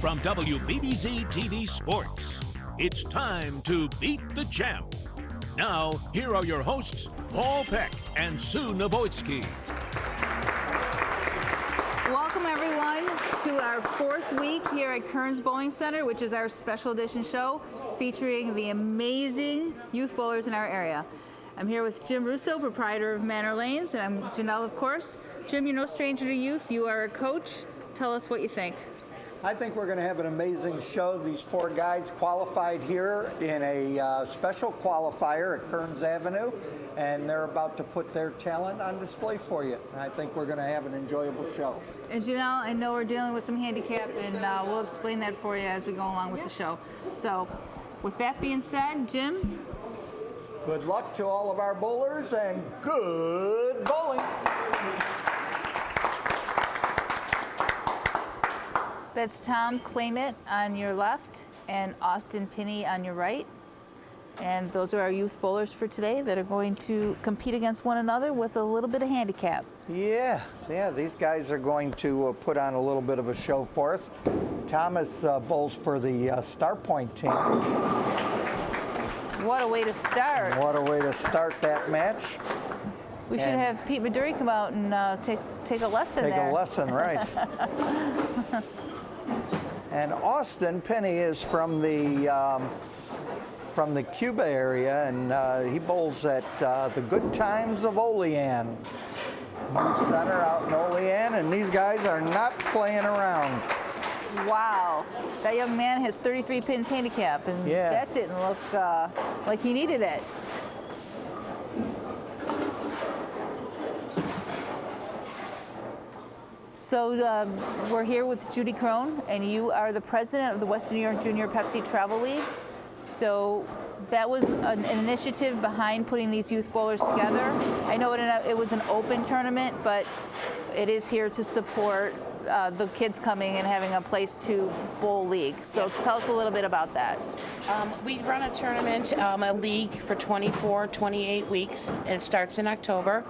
From WBBZ-TV Sports, it's time to beat the champ. Now, here are your hosts, Paul Peck and Sue Novoitsky. Welcome, everyone, to our fourth week here at Kerns Bowling Center, which is our special edition show featuring the amazing youth bowlers in our area. I'm here with Jim Russo, proprietor of Manor Lanes, and I'm Janelle, of course. Jim, you're no stranger to youth. You are a coach. Tell us what you think. I think we're going to have an amazing show. These four guys qualified here in a special qualifier at Kerns Avenue, and they're about to put their talent on display for you. I think we're going to have an enjoyable show. And Janelle, I know we're dealing with some handicap, and we'll explain that for you as we go along with the show. So, with that being said, Jim? Good luck to all of our bowlers, and good bowling. That's Tom Claimant on your left and Austin Pinney on your right. And those are our youth bowlers for today that are going to compete against one another with a little bit of handicap. Yeah, these guys are going to put on a little bit of a show for us. Thomas bowls for the Star Point team. What a way to start. What a way to start that match. We should have Pete Maduri come out and take a lesson there. Take a lesson, right. And Austin Penny is from the Cuba area, and he bowls at the Good Times of Olean. New center out in Olean, and these guys are not playing around. Wow, that young man has 33 pins handicap, and that didn't look like he needed it. So we're here with Judy Crone, and you are the president of the Western New York Junior Pepsi Travel League. So that was an initiative behind putting these youth bowlers together. I know it was an open tournament, but it is here to support the kids coming and having a place to bowl league. So tell us a little bit about that. We run a tournament, a league for 24, 28 weeks, and it starts in October.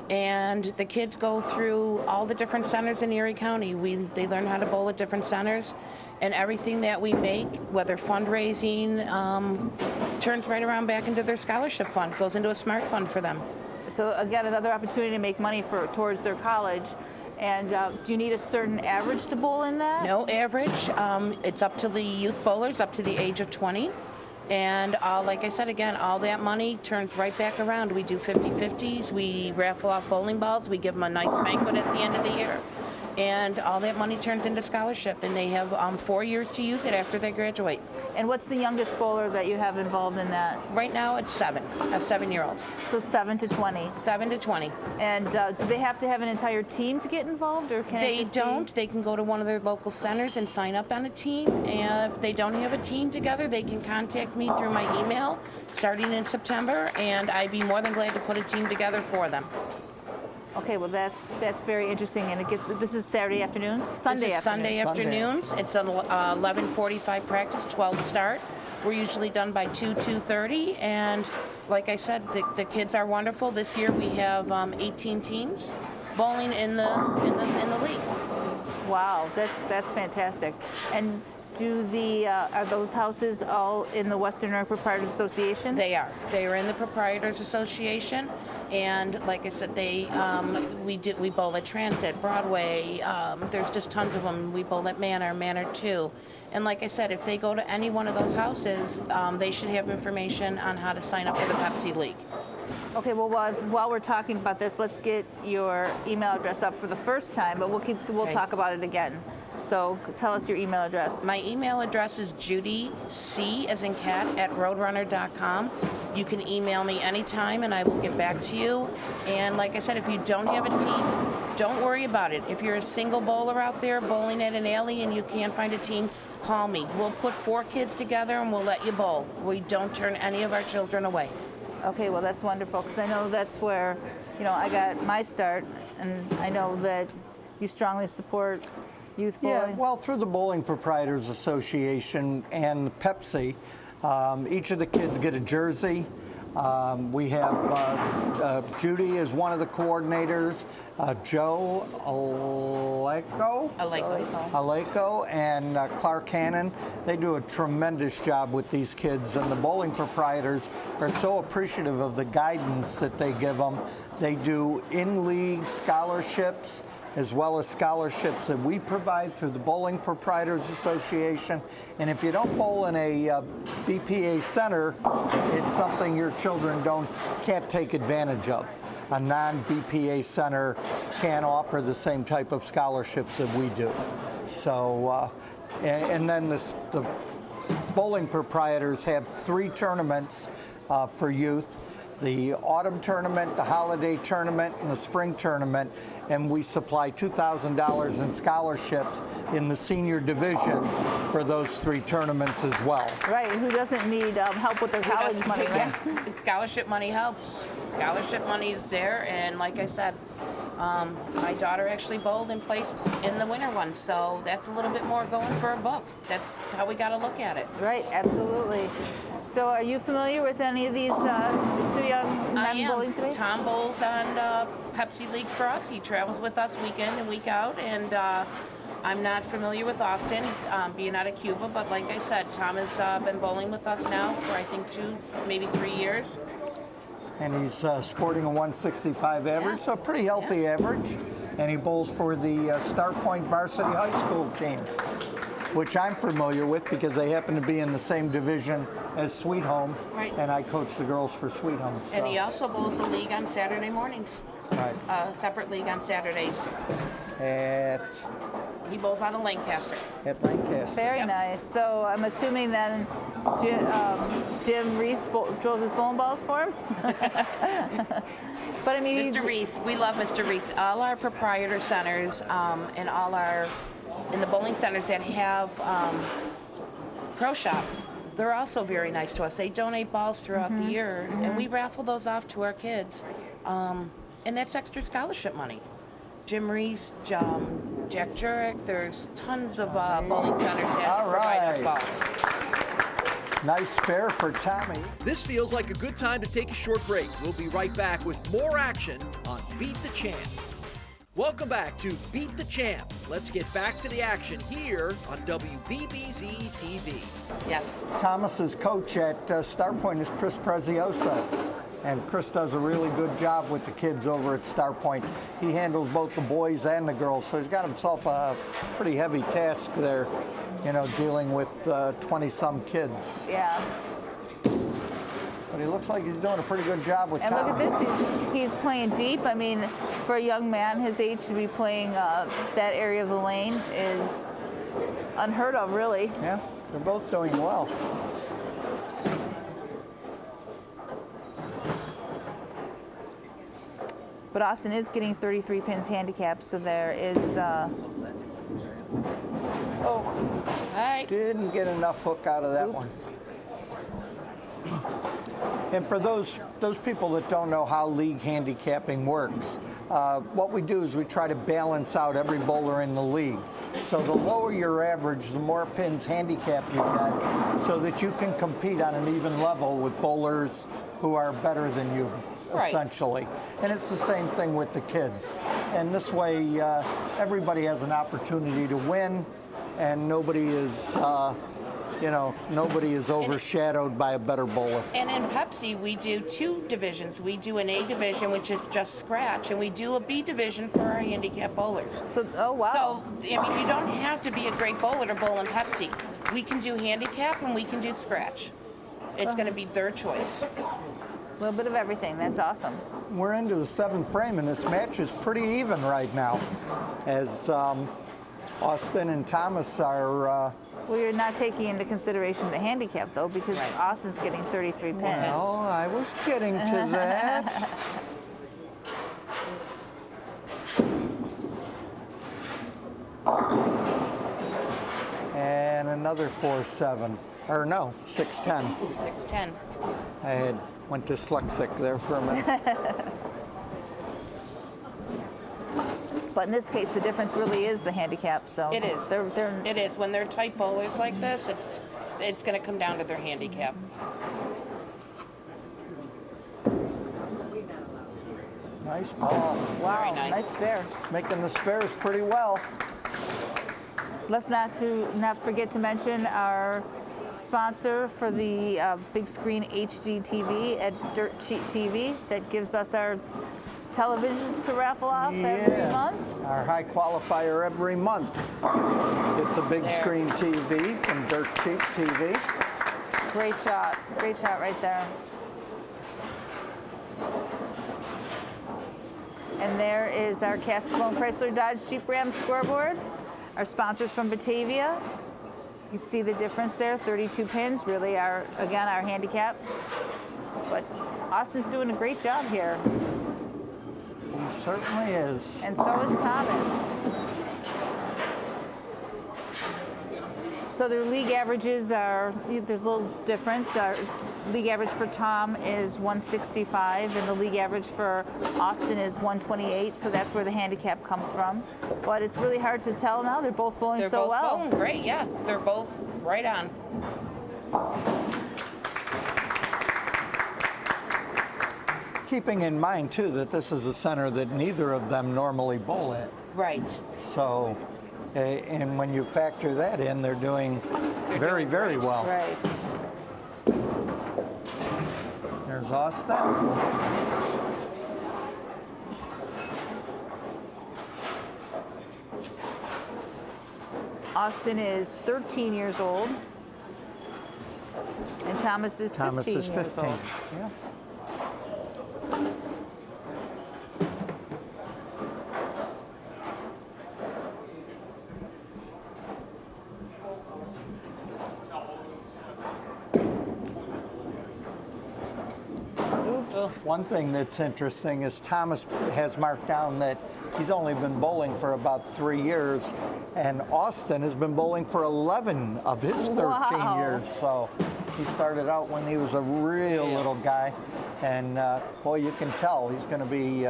And the kids go through all the different centers in Erie County. They learn how to bowl at different centers, and everything that we make, whether fundraising, turns right around back into their scholarship fund, goes into a smart fund for them. So again, another opportunity to make money towards their college. And do you need a certain average to bowl in that? No average. It's up to the youth bowlers, up to the age of 20. And like I said, again, all that money turns right back around. We do 50-50s. We raffle off bowling balls. We give them a nice banquet at the end of the year. And all that money turns into scholarship. And they have 4 years to use it after they graduate. And what's the youngest bowler that you have involved in that? Right now, it's 7, a 7-year-old. So 7 to 20. 7 to 20. And do they have to have an entire team to get involved, or can they don't? They can go to one of their local centers and sign up on a team. And if they don't have a team together, they can contact me through my email starting in September, and I'd be more than glad to put a team together for them. Okay, well that's very interesting, and this is Saturday afternoons, Sunday afternoons. Sunday afternoons. It's an 11:45 practice, 12 start. We're usually done by 2:30, and like I said, the kids are wonderful. This year we have 18 teams bowling in the league. Wow, that's fantastic. And are those houses all in the Western New York Proprietors Association? They are. They are in the Proprietors Association, and like I said, we bowl at Transit, Broadway. There's just tons of them. We bowl at Manor 2, and like I said, if they go to any one of those houses, they should have information on how to sign up for the Pepsi League. Okay, well, while we're talking about this, let's get your email address up for the first time, but we'll talk about it again. So tell us your email address. My email address is judyc, as in cat, @roadrunner.com. You can email me anytime and I will get back to you. And like I said, if you don't have a team, don't worry about it. If you're a single bowler out there bowling at an alley and you can't find a team, call me. We'll put 4 kids together and we'll let you bowl. We don't turn any of our children away. Okay, well that's wonderful, because I know that's where, I got my start, and I know that you strongly support youth bowling. Yeah, well, through the Bowling Proprietors Association and Pepsi, each of the kids get a jersey. We have Judy is one of the coordinators, Joe Aleko and Clark Hannon. They do a tremendous job with these kids, and the bowling proprietors are so appreciative of the guidance that they give them. They do in-league scholarships as well as scholarships that we provide through the Bowling Proprietors Association. And if you don't bowl in a BPA center, it's something your children can't take advantage of. A non-BPA center can't offer the same type of scholarships that we do. So, and then the bowling proprietors have 3 tournaments for youth. The autumn tournament, the holiday tournament, and the spring tournament, and we supply $2,000 in scholarships in the senior division for those 3 tournaments as well. Right, who doesn't need help with their college money, right? Scholarship money helps. Scholarship money is there, and like I said, my daughter actually bowled and placed in the winter one, so that's a little bit more going for a book. That's how we got to look at it. Right, absolutely. So are you familiar with any of these 2 young men bowling today? Tom bowls on Pepsi League for us. He travels with us week in and week out, and I'm not familiar with Austin, being out of Cuba, but like I said, Tom has been bowling with us now for I think 2, maybe 3 years. And he's sporting a 165 average, so a pretty healthy average. And he bowls for the Star Point Varsity High School team, which I'm familiar with because they happen to be in the same division as Sweet Home. Right. And I coach the girls for Sweet Home. So. And he also bowls the league on Saturday mornings. Right. Separate league on Saturdays. He bowls out of Lancaster. At Lancaster. Very nice. So I'm assuming then Jim Reese drills his bowling balls for him? But I mean, Mr. Reese, we love Mr. Reese. All our proprietor centers and all our, in the bowling centers that have pro shops, they're also very nice to us. They donate balls throughout the year, and we raffle those off to our kids. And that's extra scholarship money. Jim Reese, Jack Jurek, there's tons of bowling centers that provide us balls. Nice spare for Tommy. This feels like a good time to take a short break. We'll be right back with more action on Beat the Champ. Welcome back to Beat the Champ. Let's get back to the action here on WBBZ-TV. Yeah. Thomas's coach at Star Point is Chris Preziosa. And Chris does a really good job with the kids over at Star Point. He handles both the boys and the girls, so he's got himself a pretty heavy task there, you know, dealing with 20-some kids. Yeah. But he looks like he's doing a pretty good job with And Tom. look at this, he's playing deep. I mean, for a young man his age to be playing that area of the lane is unheard of, really. Yeah, they're both doing well. But Austin is getting 33 pins handicap, so there is. Oh, Right. didn't get enough hook out of that one. And for those people that don't know how league handicapping works, what we do is we try to balance out every bowler in the league. So the lower your average, the more pins handicap you get, so that you can compete on an even level with bowlers who are better than you. Right. Essentially. And it's the same thing with the kids. And this way, everybody has an opportunity to win, and nobody is, nobody is overshadowed by a better bowler. And in Pepsi, we do 2 divisions. We do an A division, which is just scratch, and we do a B division for our handicap bowlers. So, oh wow. So, I mean, you don't have to be a great bowler to bowl in Pepsi. We can do handicap and we can do scratch. It's going to be their choice. A little bit of everything. That's awesome. We're into the 7th frame, and this match is pretty even right now, as Austin and Thomas are. Well, you're not taking into consideration the handicap, though, because Austin's getting 33 pins. Well, I was getting to that. And another 4-7, or no, 6-10. 6-10. I went dyslexic there for a minute. But in this case, the difference really is the handicap. So It is. They're It is. When they're tight bowlers like this, it's going to come down to their handicap. Nice ball. Wow, Very nice. spare. Making the spares pretty well. Let's not forget to mention our sponsor for the big screen HD TV at Dirt Sheet TV that gives us our televisions to raffle off every month. Our high qualifier every month. It's a big screen TV from Dirt Sheet TV. Great shot right there. And there is our Castellone Chrysler Dodge Jeep Ram scoreboard. Our sponsors from Batavia. You see the difference there, 32 pins, really our handicap. But Austin's doing a great job here. He certainly is. And so is Thomas. So their league averages there's a little difference. Our league average for Tom is 165, and the league average for Austin is 128, so that's where the handicap comes from. But it's really hard to tell now. They're both bowling so well. They're both bowling great, yeah. They're both right on. Keeping in mind, too, that this is a center that neither of them normally bowl at. Right. So, and when you factor that in, they're doing very, very well. Right. There's Austin. Austin is 13 years old, and Thomas is 15 years old. Yeah. One thing that's interesting is Thomas has marked down that he's only been bowling for about 3 years, and Austin has been bowling for 11 of his 13 years. So he started out when he was a real little guy, and boy, you can tell he's going to be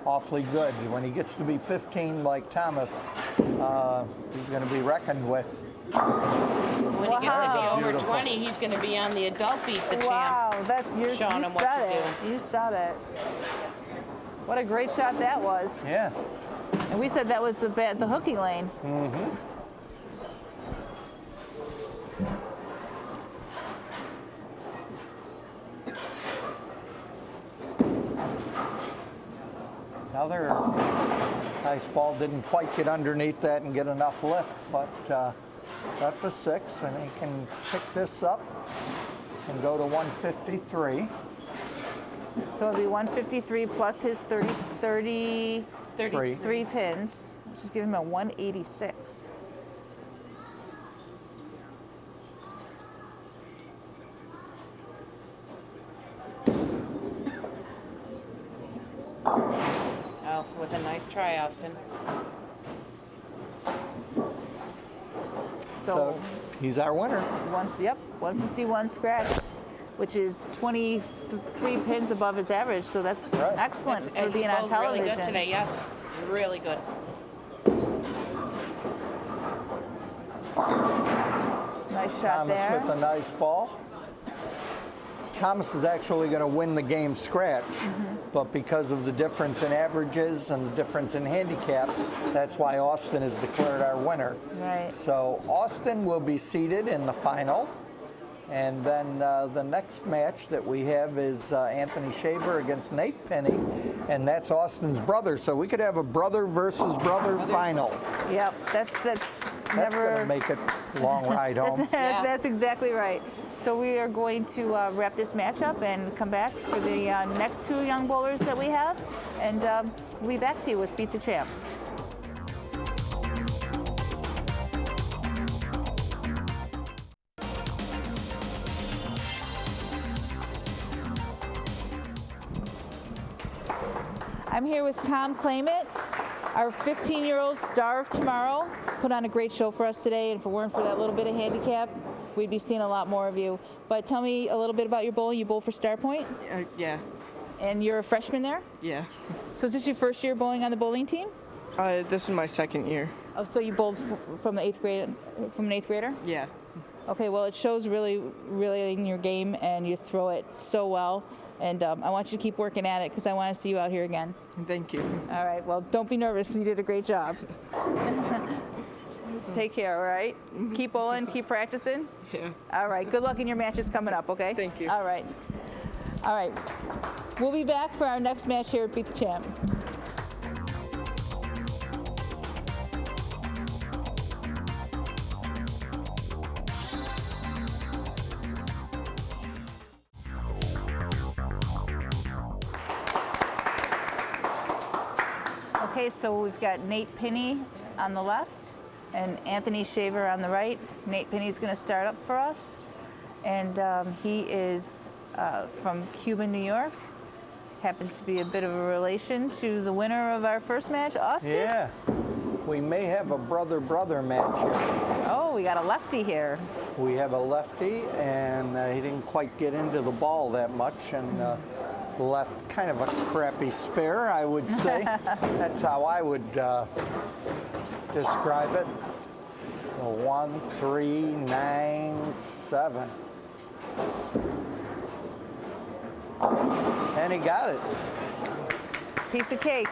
awfully good. When he gets to be 15 like Thomas, he's going to be reckoned with. When he gets to be over Beautiful. 20, he's going to be on the adult Beat the Champ. Wow, that's you Showing him what said to it. do. You said it. What a great shot that was. Yeah. And we said that was the hooking lane. Mm-hmm. Another nice ball, didn't quite get underneath that and get enough lift, but left a 6, and he can pick this up and go to 153. So it'll be 153 plus his 33 pins, which is giving him a 186. Oh, with a nice try, Austin. So he's our winner. 151 scratch, which is 23 pins above his average. So that's excellent for being on television. Really good today, yes. Really good. Nice shot there. Thomas with a nice ball. Thomas is actually going to win the game scratch, but because of the difference in averages and the difference in handicap, that's why Austin is declared our winner. Right. So Austin will be seated in the final, and then the next match that we have is Anthony Shaver against Nate Penny, and that's Austin's brother. So we could have a brother versus brother final. Yep, that's That's going to make it a long ride home. That's exactly right. So we are going to wrap this match up and come back for the next 2 young bowlers that we have, and we'll be back to you with Beat the Champ. I'm here with Tom Claimant, our 15-year-old star of tomorrow. Put on a great show for us today, and if it weren't for that little bit of handicap, we'd be seeing a lot more of you. But tell me a little bit about your bowling. You bowl for Star Point? Yeah. And you're a freshman there? Yeah. So is this your first year bowling on the bowling team? This is my second year. Oh, so you bowled from the 8th grade, from an 8th grader? Yeah. Okay, well, it shows really in your game, and you throw it so well. And I want you to keep working at it because I want to see you out here again. Thank you. All right, well, don't be nervous because you did a great job. Take care, all right? Keep bowling, keep practicing. Yeah. All right, good luck in your matches coming up, okay? Thank you. All right. All right. We'll be back for our next match here at Beat the Champ. Okay, so we've got Nate Pinney on the left and Anthony Shaver on the right. Nate Pinney's going to start up for us, and he is from Cuba, New York. Happens to be a bit of a relation to the winner of our first match, Austin. Yeah, we may have a brother-brother match here. Oh, we got a lefty here. We have a lefty, and he didn't quite get into the ball that much, and left kind of a crappy spare, I would say. That's how I would describe it. 1, 3, 9, 7. And he got it. Piece of cake.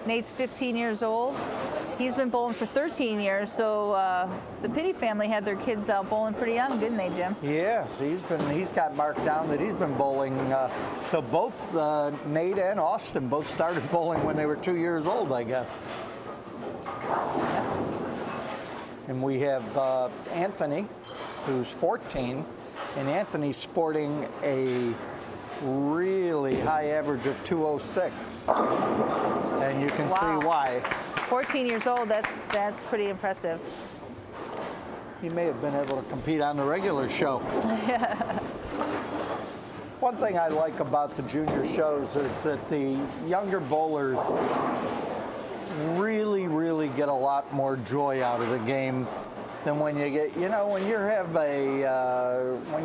Nate's 15 years old. He's been bowling for 13 years, so the Pinney family had their kids out bowling pretty young, didn't they, Jim? Yeah, he's got marked down that he's been bowling. So both Nate and Austin both started bowling when they were 2 years old, I guess. And we have Anthony, who's 14, and Anthony's sporting a really high average of 206, and you can see why. 14 years old, that's pretty impressive. He may have been able to compete on the regular show. One thing I like about the junior shows is that the younger bowlers really get a lot more joy out of the game than when you get, when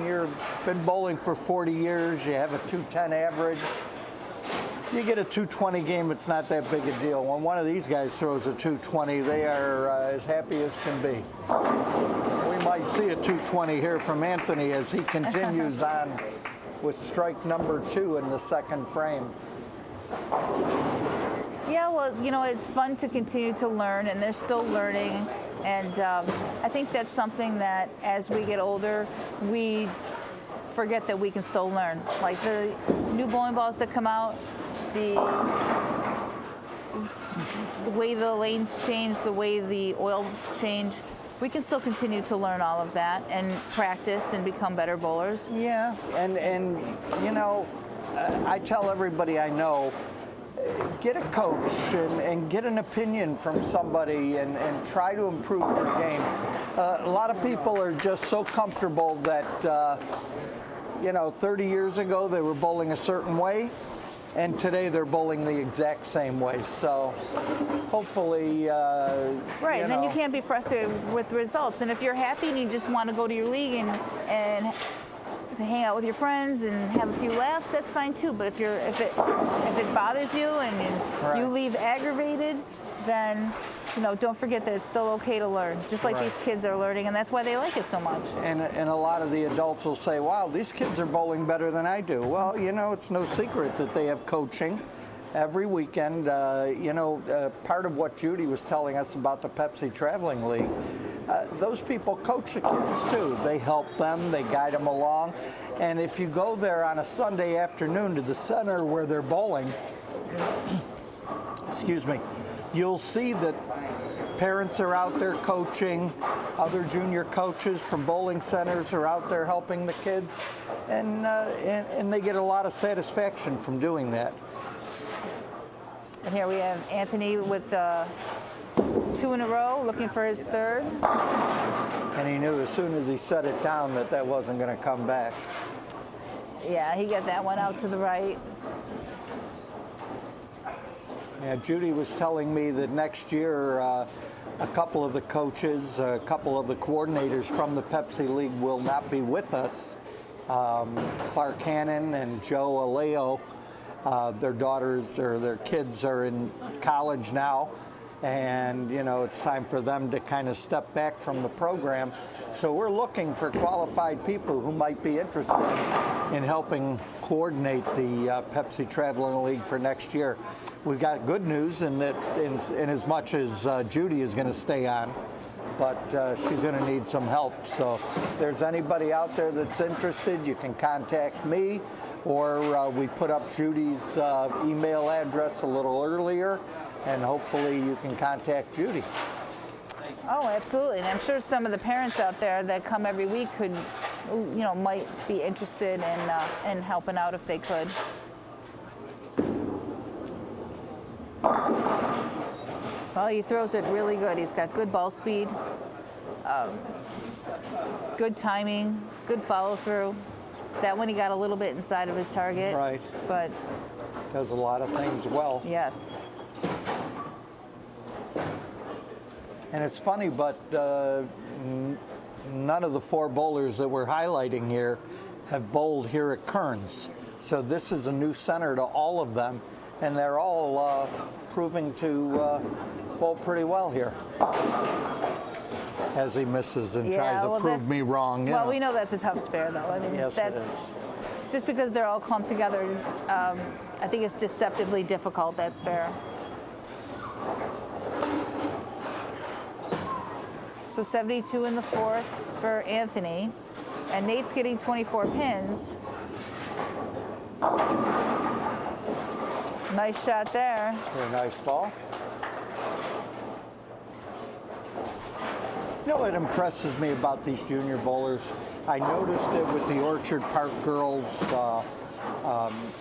you've been bowling for 40 years, you have a 210 average. You get a 220 game, it's not that big a deal. When one of these guys throws a 220, they are as happy as can be. We might see a 220 here from Anthony as he continues on with strike number 2 in the second frame. Yeah, well, it's fun to continue to learn, and they're still learning. And I think that's something that as we get older, we forget that we can still learn. Like the new bowling balls that come out, the way the lanes change, the way the oils change, we can still continue to learn all of that and practice and become better bowlers. Yeah, and I tell everybody I know, get a coach and get an opinion from somebody and try to improve your game. A lot of people are just so comfortable that, 30 years ago they were bowling a certain way, and today they're bowling the exact same way. So hopefully, right, and then you can't be frustrated with the results. And if you're happy and you just want to go to your league and hang out with your friends and have a few laughs, that's fine too. But if it bothers you and you leave aggravated, then don't forget that it's still okay to learn, just like these kids are learning, and that's why they like it so much. And a lot of the adults will say, wow, these kids are bowling better than I do. Well, it's no secret that they have coaching every weekend. Part of what Judy was telling us about the Pepsi Traveling League, those people coach the kids too. They help them, they guide them along. And if you go there on a Sunday afternoon to the center where they're bowling, excuse me, you'll see that parents are out there coaching, other junior coaches from bowling centers are out there helping the kids, and they get a lot of satisfaction from doing that. And here we have Anthony with 2 in a row, looking for his third. And he knew as soon as he set it down that wasn't going to come back. Yeah, he got that one out to the right. Yeah, Judy was telling me that next year a couple of the coaches, a couple of the coordinators from the Pepsi League will not be with us. Clark Hannon and Joe Aleo, their daughters or their kids are in college now, and you know it's time for them to kind of step back from the program. So we're looking for qualified people who might be interested in helping coordinate the Pepsi Traveling League for next year. We've got good news in that in as much as Judy is going to stay on, but she's going to need some help. So if there's anybody out there that's interested, you can contact me, or we put up Judy's email address a little earlier, and hopefully you can contact Judy. Oh, absolutely. And I'm sure some of the parents out there that come every week could, you know, might be interested in helping out if they could. Well, he throws it really good. He's got good ball speed, good timing, good follow through. That one he got a little bit inside of his target. Right. But Does a lot of things well. yes. And it's funny, but none of the 4 bowlers that we're highlighting here have bowled here at Kerns. So this is a new center to all of them, and they're all proving to bowl pretty well here. As he misses and tries to prove me wrong. Well, we know that's a tough spare, though. I mean, Yes, that's it is. just because they're all clumped together. I think it's deceptively difficult, that spare. So 72 in the 4th for Anthony, and Nate's getting 24 pins. Nice shot there. Very nice ball. You know what impresses me about these junior bowlers? I noticed it with the Orchard Park girls,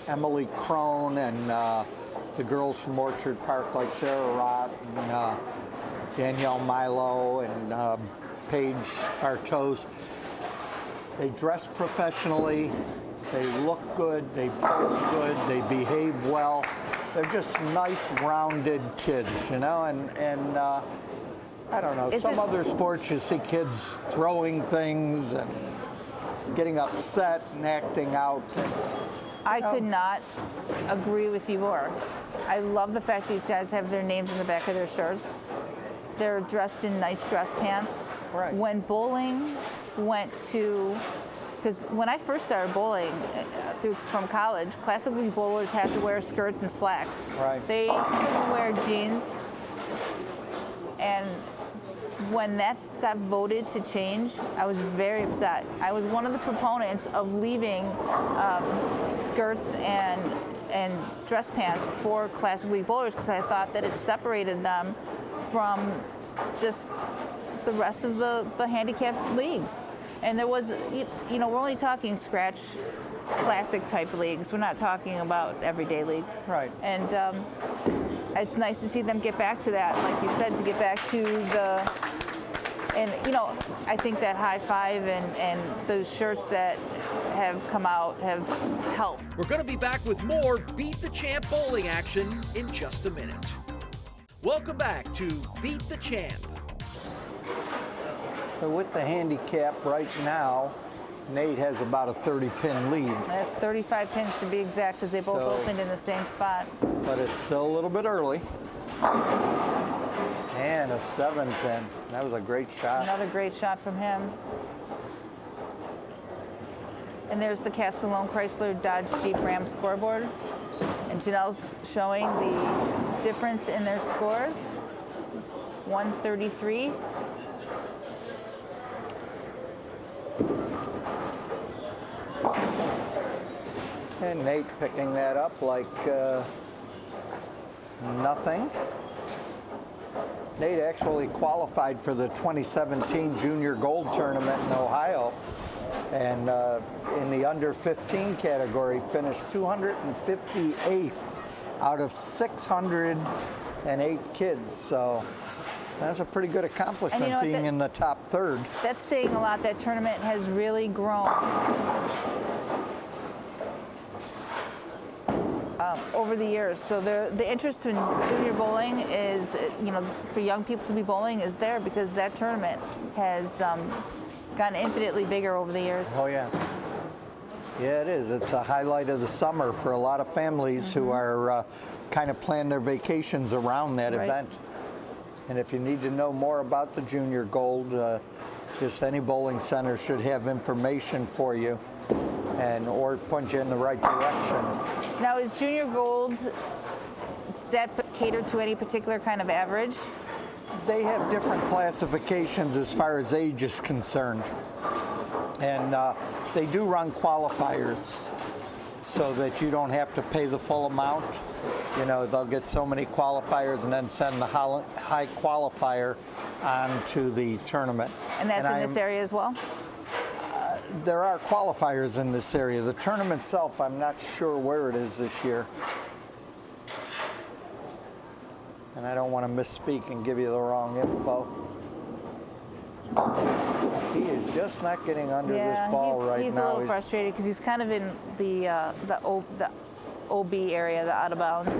Emily Crone, and the girls from Orchard Park like Sarah Rott and Danielle Milo and Paige Artos. They dress professionally, they look good, they bowl good, they behave well. They're just nice, rounded kids, you know, and I don't know, some other sports you see kids throwing things and getting upset and acting out. I could not agree with you more. I love the fact these guys have their names in the back of their shirts. They're dressed in nice dress pants. Right. When bowling went to, because when I first started bowling from college, classic league bowlers had to wear skirts and slacks. Right. They couldn't wear jeans. And when that got voted to change, I was very upset. I was one of the proponents of leaving skirts and dress pants for classic league bowlers because I thought that it separated them from just the rest of the handicapped leagues. And there was, you know, we're only talking scratch classic type leagues. We're not talking about everyday leagues. Right. And it's nice to see them get back to that, like you said, to get back to the, and you know, I think that high five and those shirts that have come out have helped. We're going to be back with more Beat the Champ bowling action in just a minute. Welcome back to Beat the Champ. So with the handicap right now, Nate has about a 30-pin lead. That's 35 pins to be exact, because they both opened in the same spot. But it's still a little bit early. And a 7-pin. That was a great shot. Another great shot from him. And there's the Castellone Chrysler Dodge Jeep Ram scoreboard. And Janelle's showing the difference in their scores. 133. And Nate picking that up like nothing. Nate actually qualified for the 2017 Junior Gold Tournament in Ohio, and in the under 15 category finished 258th out of 608 kids. So that's a pretty good accomplishment, you know being in the top third. That's saying a lot. That tournament has really grown over the years. So the interest in junior bowling is, you know, for young people to be bowling is there because that tournament has gotten infinitely bigger over the years. Oh yeah. Yeah, it is. It's a highlight of the summer for a lot of families who are kind of plan their vacations around that event. And if you need to know more about the Junior Gold, just any bowling center should have information for you or point you in the right direction. Now, is Junior Gold, is that catered to any particular kind of average? They have different classifications as far as age is concerned. And they do run qualifiers so that you don't have to pay the full amount. You know, they'll get so many qualifiers and then send the high qualifier on to the tournament. And that's in this area as well? There are qualifiers in this area. The tournament itself, I'm not sure where it is this year. And I don't want to misspeak and give you the wrong info. He is just not getting under this ball right now. He's a little frustrated because he's kind of in the OB area, the out of bounds.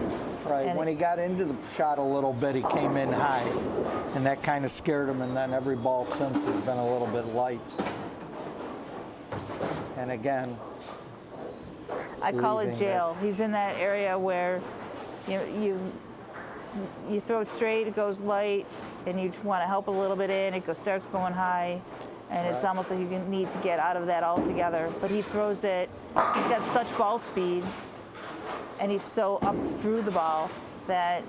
Right. When he got into the shot a little bit, he came in high, and that kind of scared him. And then every ball since has been a little bit light. And again, I call it jail. He's in that area where you throw it straight, it goes light, and you want to help a little bit in, it starts going high, and it's almost like you need to get out of that altogether. But he throws it, he's got such ball speed, and he's so up through the ball that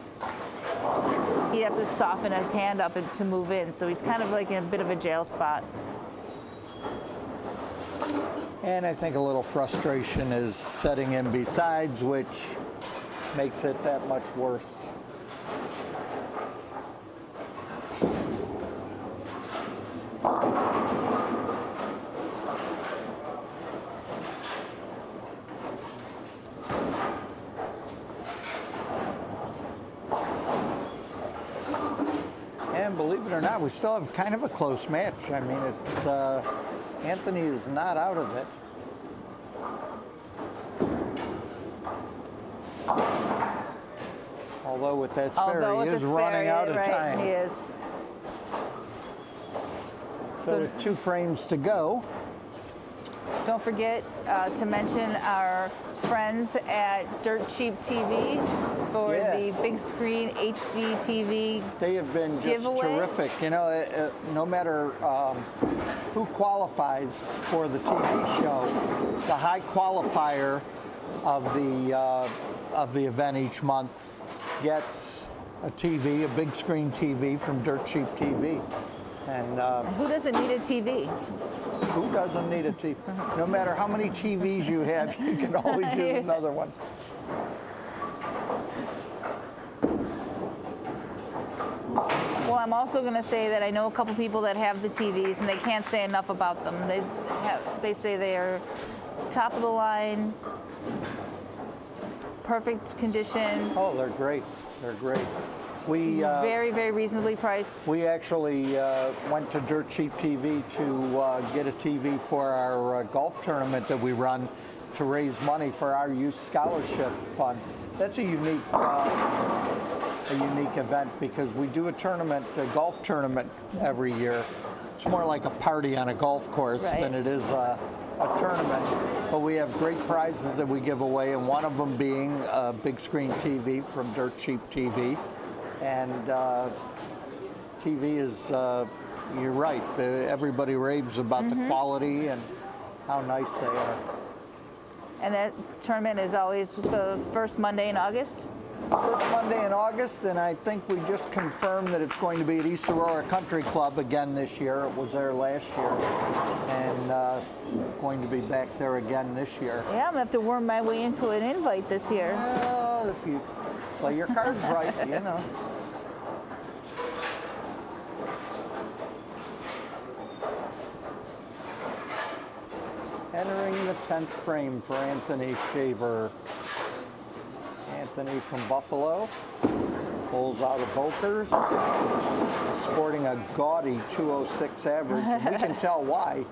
he'd have to soften his hand up to move in. So he's kind of like in a bit of a jail spot. And I think a little frustration is setting in besides, which makes it that much worse. And believe it or not, we still have kind of a close match. I mean, it's Anthony is not out of it. Although with that spare, he is running out of time. He is. So with 2 frames to go. Don't forget to mention our friends at Dirt Cheap TV for the big screen HD TV. They have been just terrific. You know, no matter who qualifies for the TV show, the high qualifier of the event each month gets a TV, a big screen TV from Dirt Cheap TV. And who doesn't need a TV? Who doesn't need a TV? No matter how many TVs you have, you can always use another one. Well, I'm also going to say that I know a couple people that have the TVs, and they can't say enough about them. They say they are top of the line, perfect condition. Oh, they're great. They're great. We very, very reasonably priced. We actually went to Dirt Cheap TV to get a TV for our golf tournament that we run to raise money for our youth scholarship fund. That's a unique event because we do a golf tournament every year. It's more like a party on a golf course than it is a tournament. But we have great prizes that we give away, and one of them being a big screen TV from Dirt Cheap TV. And TV is, you're right, everybody raves about the quality and how nice they are. And that tournament is always the first Monday in August? First Monday in August, and I think we just confirmed that it's going to be at East Aurora Country Club again this year. It was there last year, and going to be back there again this year. Yeah, I'm going to have to worm my way into an invite this year. Well, if you play your cards right, you know. Entering the 10th frame for Anthony Shaver. Anthony from Buffalo pulls out of Volkers, sporting a gaudy 206 average. And we can tell why.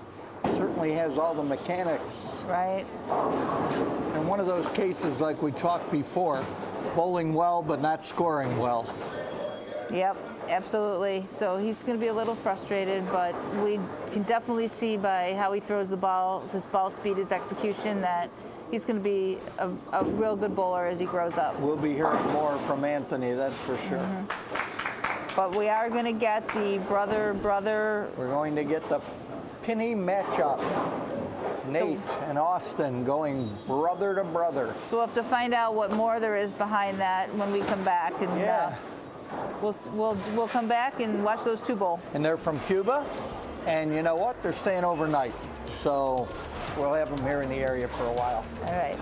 Certainly has all the mechanics. Right. And one of those cases, like we talked before, bowling well but not scoring well. Yep, absolutely. So he's going to be a little frustrated, but we can definitely see by how he throws the ball, his ball speed, his execution, that he's going to be a real good bowler as he grows up. We'll be hearing more from Anthony, that's for sure. But we are going to get the brother. We're going to get the penny matchup. Nate and Austin going brother to brother. So we'll have to find out what more there is behind that when we come back, and we'll come back and watch those two bowl. And they're from Cuba, and you know what? They're staying overnight, so we'll have them here in the area for a while. All right.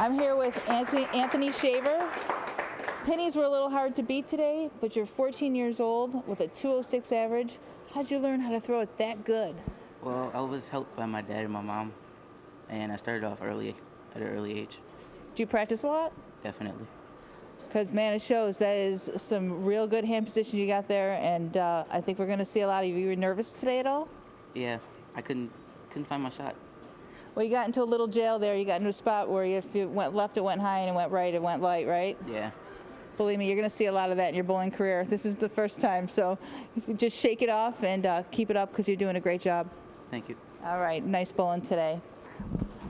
I'm here with Anthony Shaver. Pennies were a little hard to beat today, but you're 14 years old with a 206 average. How'd you learn how to throw it that good? Well, I was helped by my dad and my mom, and I started off at an early age. Do you practice a lot? Definitely. Because, man, it shows. That is some real good hand position you got there, and I think we're going to see a lot of you. You were nervous today at all? Yeah, I couldn't find my shot. Well, you got into a little jail there. You got into a spot where if you went left, it went high, and it went right, it went light, right? Yeah. Believe me, you're going to see a lot of that in your bowling career. This is the first time, so just shake it off and keep it up because you're doing a great job. Thank you. All right, nice bowling today.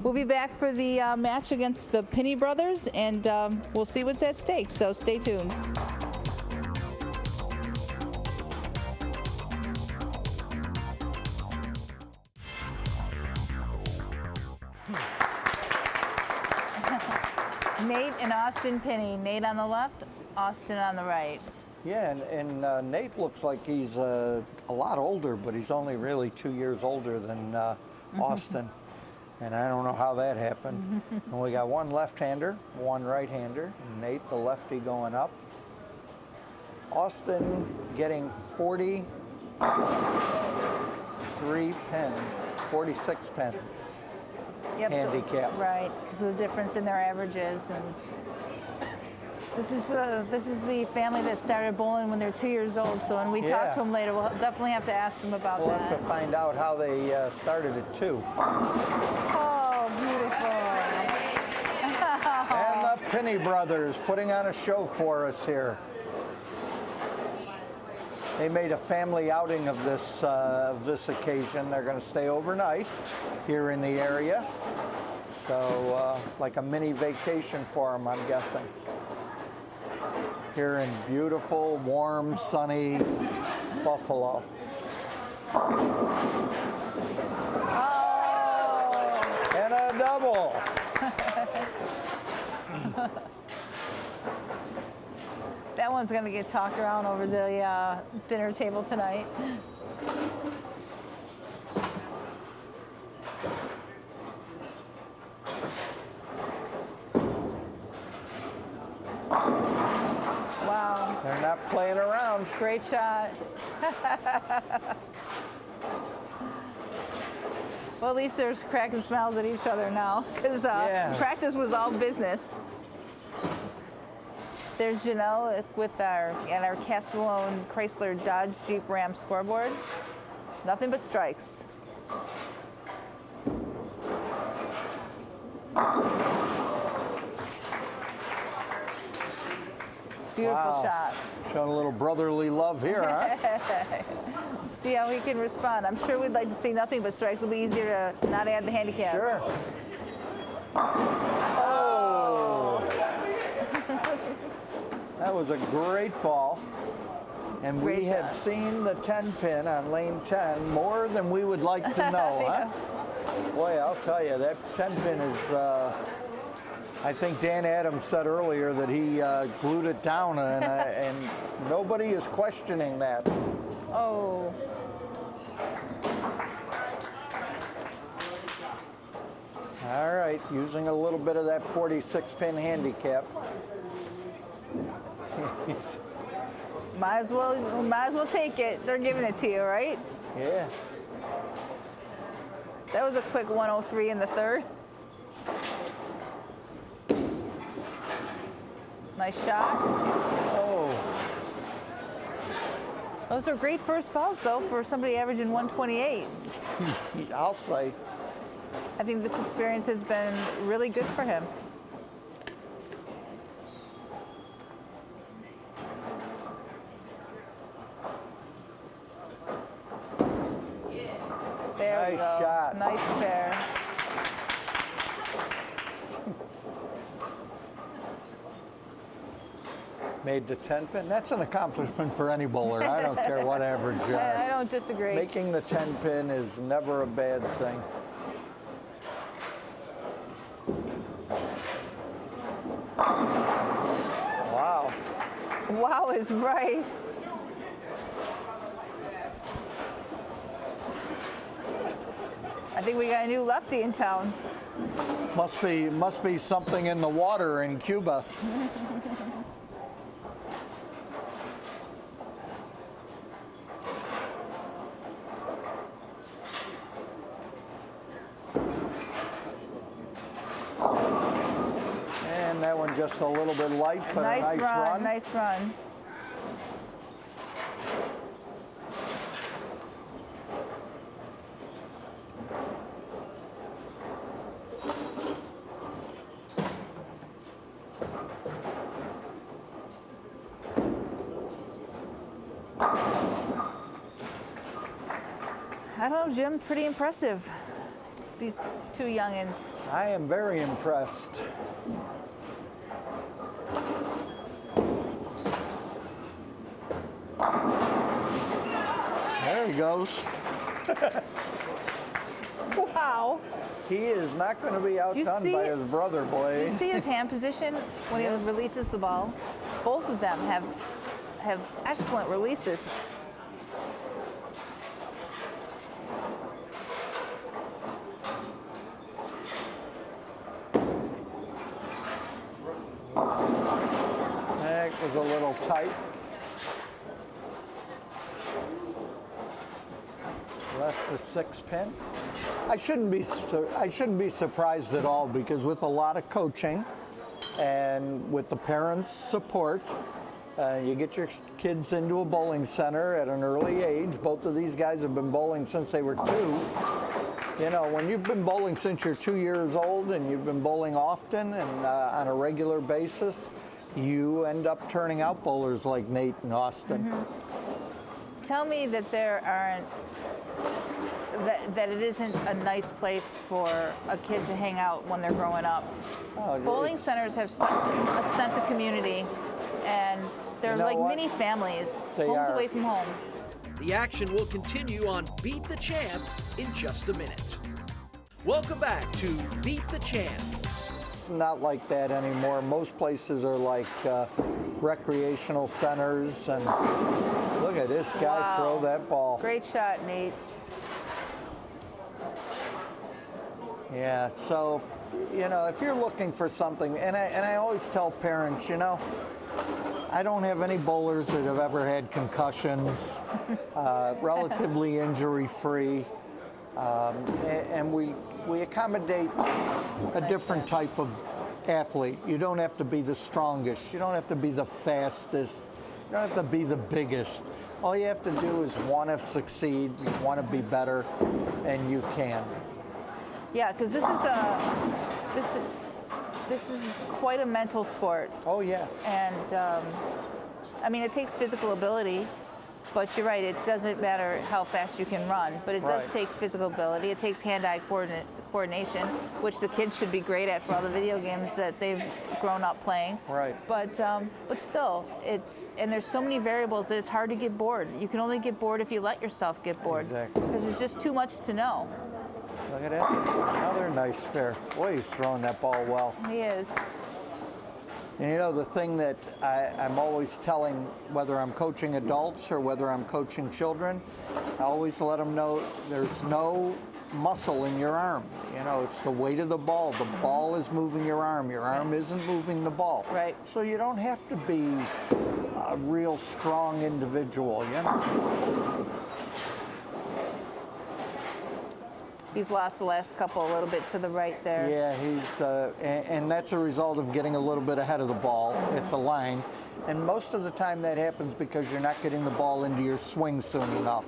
We'll be back for the match against the Penny brothers, and we'll see what's at stake, so stay tuned. Nate and Austin Penny. Nate on the left, Austin on the right. Yeah, and Nate looks like he's a lot older, but he's only really 2 years older than Austin. And I don't know how that happened. And we got one left-hander, one right-hander. Nate, the lefty, going up. Austin getting 43 pins, 46 pins. Yep, handicap. Right, because of the difference in their averages. And this is the family that started bowling when they're 2 years old. So when we talk to them later, we'll definitely have to ask them about we'll that. We'll have to find out how they started it too. Oh, beautiful. And the Penny brothers putting on a show for us here. They made a family outing of this occasion. They're going to stay overnight here in the area. So like a mini vacation for them, I'm guessing. Here in beautiful, warm, sunny Buffalo. Oh. And a double. That one's going to get talked around over the dinner table tonight. Wow. They're not playing around. Great shot. Well, at least there's cracking smiles at each other now, because practice was all business. There's Janelle with our Castellone Chrysler Dodge Jeep Ram scoreboard. Nothing but strikes. Beautiful shot. Showing a little brotherly love here, huh? See how he can respond. I'm sure we'd like to see nothing but strikes. It'll be easier to not add the handicap. Sure. Oh! That was a great ball. And we have seen the 10 pin on lane 10 more than we would like to know, huh? Boy, I'll tell you, that 10 pin is, I think Dan Adams said earlier that he glued it down, and nobody is questioning that. Oh. All right, using a little bit of that 46 pin handicap. Might as well take it. They're giving it to you, right? Yeah. That was a quick 103 in the third. Nice shot. Oh. Those are great first balls, though, for somebody averaging 128. I'll say. I think this experience has been really good for him. Nice shot. Nice pair. Made the 10 pin. That's an accomplishment for any bowler. I don't care what average you are. I don't disagree. Making the 10 pin is never a bad thing. Wow. Wow is right. I think we got a new lefty in town. Must be something in the water in Cuba. And that one just a little bit light, but a nice run. Nice run. I don't know, Jim, pretty impressive. These two youngins. I am very impressed. There he goes. Wow. He is not going to be outdone by his brother, boy. Do you see his hand position when he releases the ball? Both of them have excellent releases. That was a little tight. Left the 6 pin. I shouldn't be surprised at all, because with a lot of coaching and with the parents' support, you get your kids into a bowling center at an early age. Both of these guys have been bowling since they were 2. You know, when you've been bowling since you're 2 years old and you've been bowling often and on a regular basis, you end up turning out bowlers like Nate and Austin. Mm-hmm. Tell me that there aren't, that it isn't a nice place for a kid to hang out when they're growing up. Bowling centers have such a sense of community, and they're like mini families, homes away from home. The action will continue on Beat the Champ in just a minute. Welcome back to Beat the Champ. It's not like that anymore. Most places are like recreational centers, and look at this guy throw that ball. Great shot, Nate. Yeah, so, you know, if you're looking for something, and I always tell parents, you know, I don't have any bowlers that have ever had concussions, relatively injury-free, and we accommodate a different type of athlete. You don't have to be the strongest. You don't have to be the fastest. You don't have to be the biggest. All you have to do is want to succeed, you want to be better, and you can. Yeah, because this is quite a mental sport. Oh, yeah. And, I mean, it takes physical ability, but you're right, it doesn't matter how fast you can run, but it does take physical ability. It takes hand-eye coordination, which the kids should be great at for all the video games that they've grown up playing. Right. But still, and there's so many variables that it's hard to get bored. You can only get bored if you let yourself get bored. Exactly. Because there's just too much to know. Look at that. Another nice pair. Boy, he's throwing that ball well. He is. And you know, the thing that I'm always telling, whether I'm coaching adults or whether I'm coaching children, I always let them know there's no muscle in your arm. You know, it's the weight of the ball. The ball is moving your arm. Your arm isn't moving the ball. Right. So you don't have to be a real strong individual, you know. He's lost the last couple a little bit to the right there. Yeah, he's, and that's a result of getting a little bit ahead of the ball at the line. And most of the time that happens because you're not getting the ball into your swing soon enough.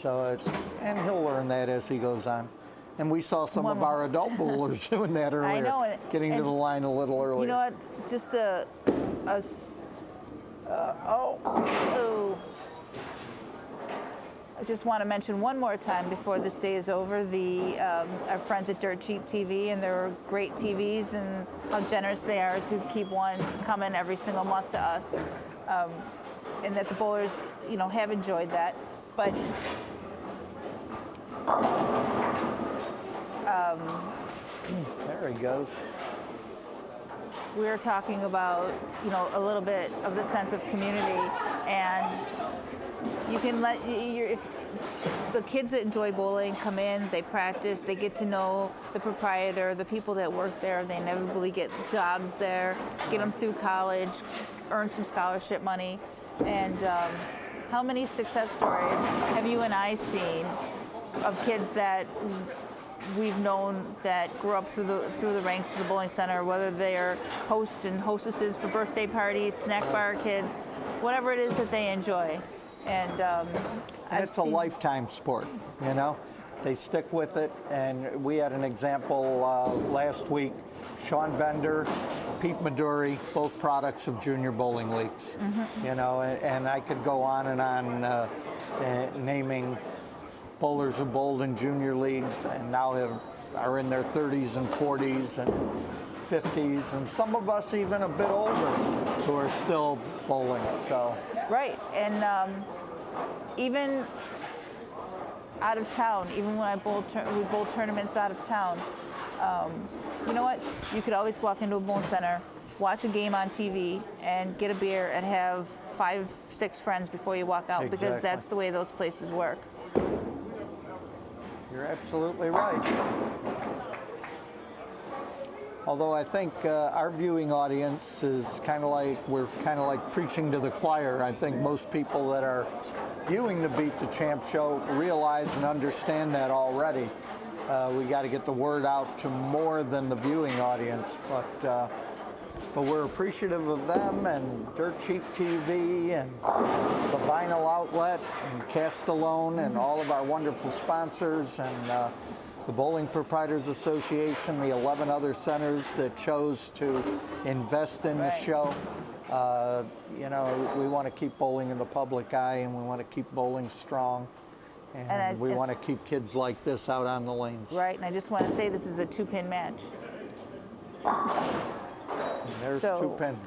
So, and he'll learn that as he goes on. And we saw some of our adult bowlers doing that earlier. I know. Getting to the line a little earlier. You know what? Just oh. I just want to mention one more time before this day is over, our friends at Dirt Cheap TV, and they're great TVs, and how generous they are to keep one coming every single month to us, and that the bowlers, have enjoyed that. But there he goes. we were talking about, a little bit of the sense of community, and you can let if the kids that enjoy bowling come in, they practice, they get to know the proprietor, the people that work there, they inevitably get jobs there, get them through college, earn some scholarship money, and how many success stories have you and I seen of kids that we've known that grew up through the ranks of the bowling center, whether they're hosts and hostesses for birthday parties, snack bar kids, whatever it is that they enjoy. And it's a lifetime sport, They stick with it, and we had an example last week. Sean Bender, Pete Maduri, both products of junior bowling leagues. And I could go on and on naming bowlers who bowled in junior leagues and now are in their 30s and 40s and 50s, and some of us even a bit older who are still bowling. So right, and even out of town, even when we bowled tournaments out of town, you know what? You could always walk into a bowling center, watch a game on TV, and get a beer and have 5, 6 friends before you walk out, Exactly. because that's the way those places work. You're absolutely right. Although I think our viewing audience is we're kind of like preaching to the choir. I think most people that are viewing the Beat the Champ show realize and understand that already. We got to get the word out to more than the viewing audience, but we're appreciative of them and Dirt Cheap TV and the Vinyl Outlet and Castellone and all of our wonderful sponsors and the Bowling Proprietors Association, the 11 other centers that chose to invest in the show. We want to keep bowling in the public eye, and we want to keep bowling strong. And we want to keep kids like this out on the lanes. Right, and I just want to say this is a 2-pin match. And there's 2 pins.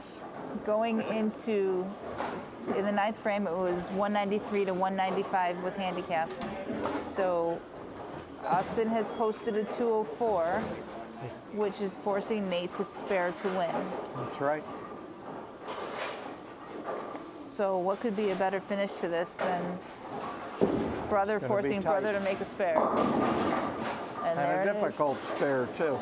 Going in the 9th frame, it was 193 to 195 with handicap. So Austin has posted a 204, which is forcing Nate to spare to win. That's right. So what could be a better finish to this than brother forcing brother to make a spare? And there And a it is. difficult spare, too.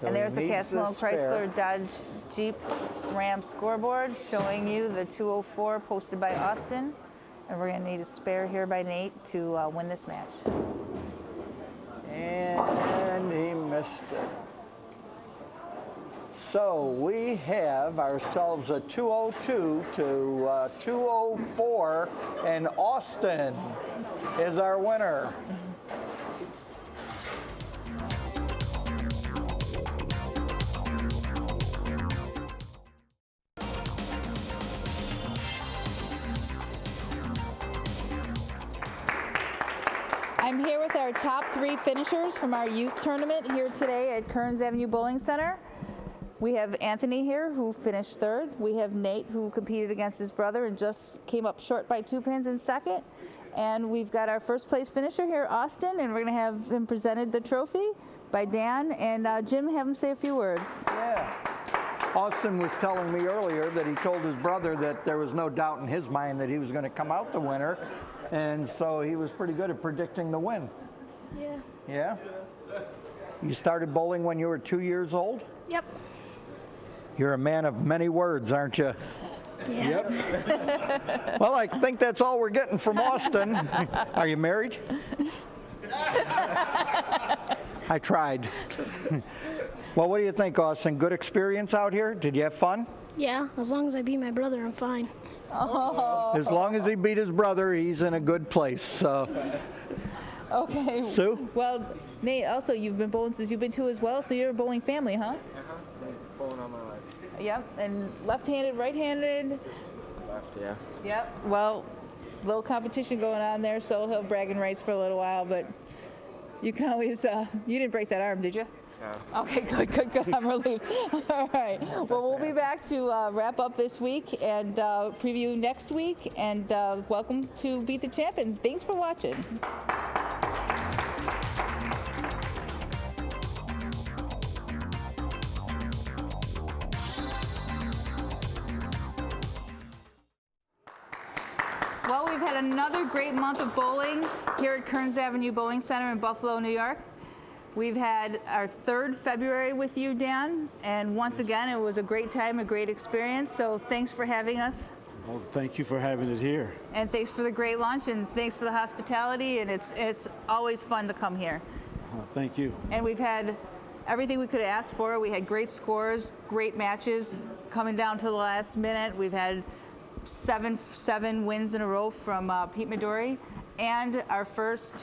So And there's the he needs Castellone spare. Chrysler Dodge Jeep Ram scoreboard showing you the 204 posted by Austin. And we're going to need a spare here by Nate to win this match. And he missed it. So we have ourselves a 202 to 204, and Austin is our winner. I'm here with our top 3 finishers from our youth tournament here today at Kerns Avenue Bowling Center. We have Anthony here, who finished 3rd. We have Nate, who competed against his brother and just came up short by 2 pins in 2nd. And we've got our 1st place finisher here, Austin, and we're going to have him presented the trophy by Dan. And Jim, have him say a few words. Yeah. Austin was telling me earlier that he told his brother that there was no doubt in his mind that he was going to come out the winner. And so he was pretty good at predicting the win. Yeah. Yeah? You started bowling when you were 2 years old? Yep. You're a man of many words, aren't you? Yeah. Yep. Well, I think that's all we're getting from Austin. Are you married? I tried. Well, what do you think, Austin? Good experience out here? Did you have fun? Yeah. As long as I beat my brother, I'm fine. Oh. As long as he beat his brother, he's in a good place. So. Okay. Sue? Well, Nate, also, you've been bowling since you've been 2 as well, so you're a bowling family, huh? Bowling all my life. Yep, and left-handed, right-handed. Left, yeah. Yep. Well, little competition going on there, so he'll bragging rights for a little while, but you can always. You didn't break that arm, did you? No. Okay, good. I'm relieved. All right. Well, we'll be back to wrap up this week and preview next week. And welcome to Beat the Champ, and thanks for watching. Well, we've had another great month of bowling here at Kerns Avenue Bowling Center in Buffalo, New York. We've had our 3rd February with you, Dan, and once again, it was a great time, a great experience, so thanks for having us. Well, thank you for having it here. And thanks for the great lunch, and thanks for the hospitality, and it's always fun to come here. Thank you. And we've had everything we could have asked for. We had great scores, great matches, coming down to the last minute. We've had seven wins in a row from Pete Midori, and our first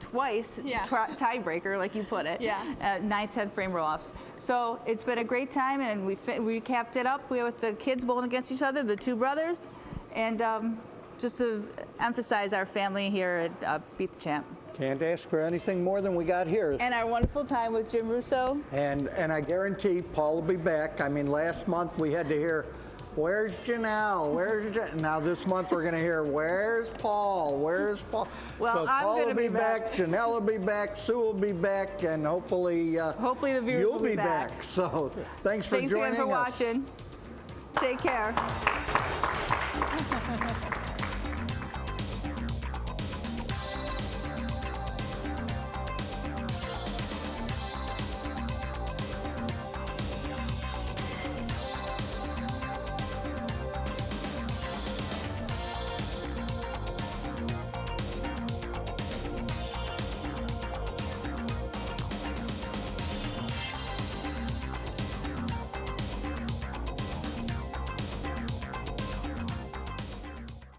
twice tiebreaker, like you put it. Yeah. 9th, 10th frame roll-offs. So it's been a great time, and we capped it up. We were with the kids bowling against each other, the 2 brothers, and just to emphasize our family here at Beat the Champ. Can't ask for anything more than we got here. And our wonderful time with Jim Russo. And I guarantee Paul will be back. I mean, last month we had to hear, where's Janelle? Where's now this month we're going to hear, where's Paul? Where's Paul? Well, so I'm Paul gonna will be be back. back. Janelle will be back. Sue will be back. And hopefully The viewers you'll will be back. So thanks for Thanks joining again for us. watching. Take care.